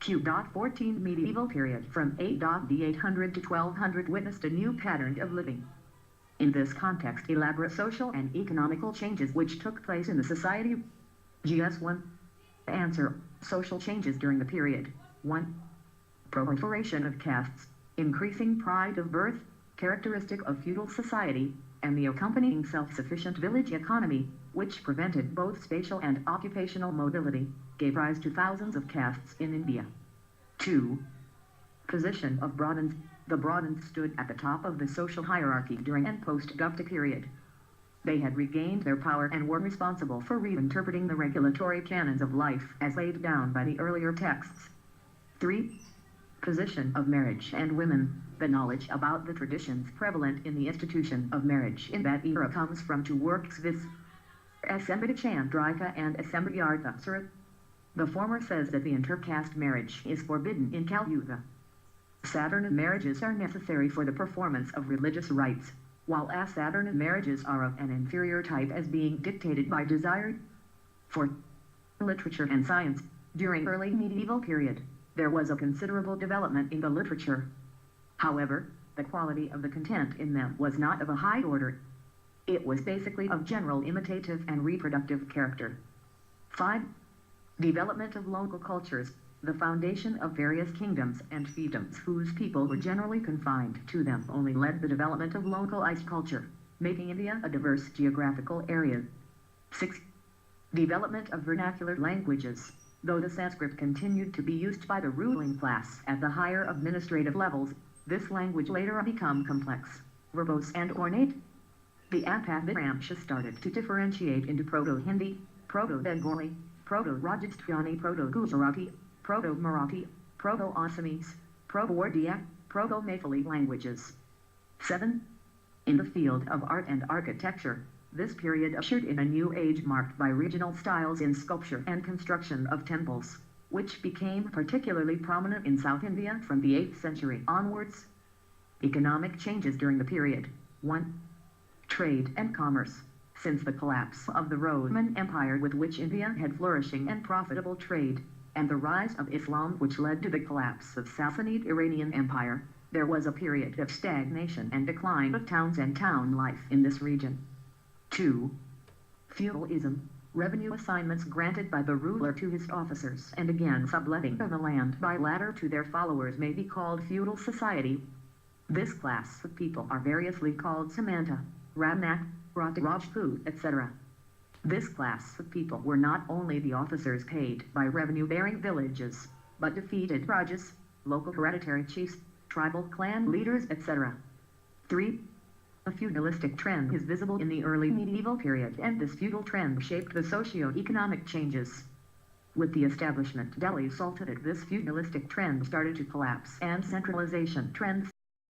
Q.14 Medieval period from 8.800 to 1200 witnessed a new pattern of living. In this context, elaborate social and economical changes which took place in the society. GS1. Answer. Social changes during the period. 1. Proliferation of castes, increasing pride of birth, characteristic of feudal society, and the accompanying self-sufficient village economy, which prevented both spatial and occupational mobility, gave rise to thousands of castes in India. 2. Position of Brahmins. The Brahmins stood at the top of the social hierarchy during and post-Gupta period. They had regained their power and were responsible for reinterpreting the regulatory canons of life as laid down by the earlier texts. 3. Position of marriage and women. The knowledge about the traditions prevalent in the institution of marriage in that era comes from two works, Vis. Asambhidachandrika and Asambhadyartha Surat. The former says that the intercaste marriage is forbidden in Kali-yuga. Saturn marriages are necessary for the performance of religious rites, while asaturn marriages are of an inferior type as being dictated by desire. 4. Literature and science. During early medieval period, there was a considerable development in the literature. However, the quality of the content in them was not of a high order. It was basically of general imitative and reproductive character. 5. Development of local cultures. The foundation of various kingdoms and fiefdoms whose people were generally confined to them only led the development of localized culture, making India a diverse geographical area. 6. Development of vernacular languages. Though the Sanskrit continued to be used by the ruling class at the higher administrative levels, this language later became complex, verbose and ornate. The Apabhidramsha started to differentiate into Proto-Hindi, Proto-Bengali, Proto-Rajasthani, Proto-Gujarati, Proto-Marathi, Proto-Assamese, Proto-Odia, Proto-Maithili languages. 7. In the field of art and architecture, this period ushered in a new age marked by regional styles in sculpture and construction of temples, which became particularly prominent in South India from the 8th century onwards. Economic changes during the period. 1. Trade and commerce. Since the collapse of the Roman Empire with which India had flourishing and profitable trade, and the rise of Islam which led to the collapse of Sassanid Iranian Empire, there was a period of stagnation and decline of towns and town life in this region. 2. Feudalism. Revenue assignments granted by the ruler to his officers and again subletting of the land by latter to their followers may be called feudal society. This class of people are variously called Samanta, Ramnak, Rajput, etc. This class of people were not only the officers paid by revenue-bearing villages, but defeated Rajas, local hereditary chiefs, tribal clan leaders, etc. 3. A feudalistic trend is visible in the early medieval period, and this feudal trend shaped the socio-economic changes. With the establishment Delhi Sultanate, this feudalistic trend started to collapse and centralization trends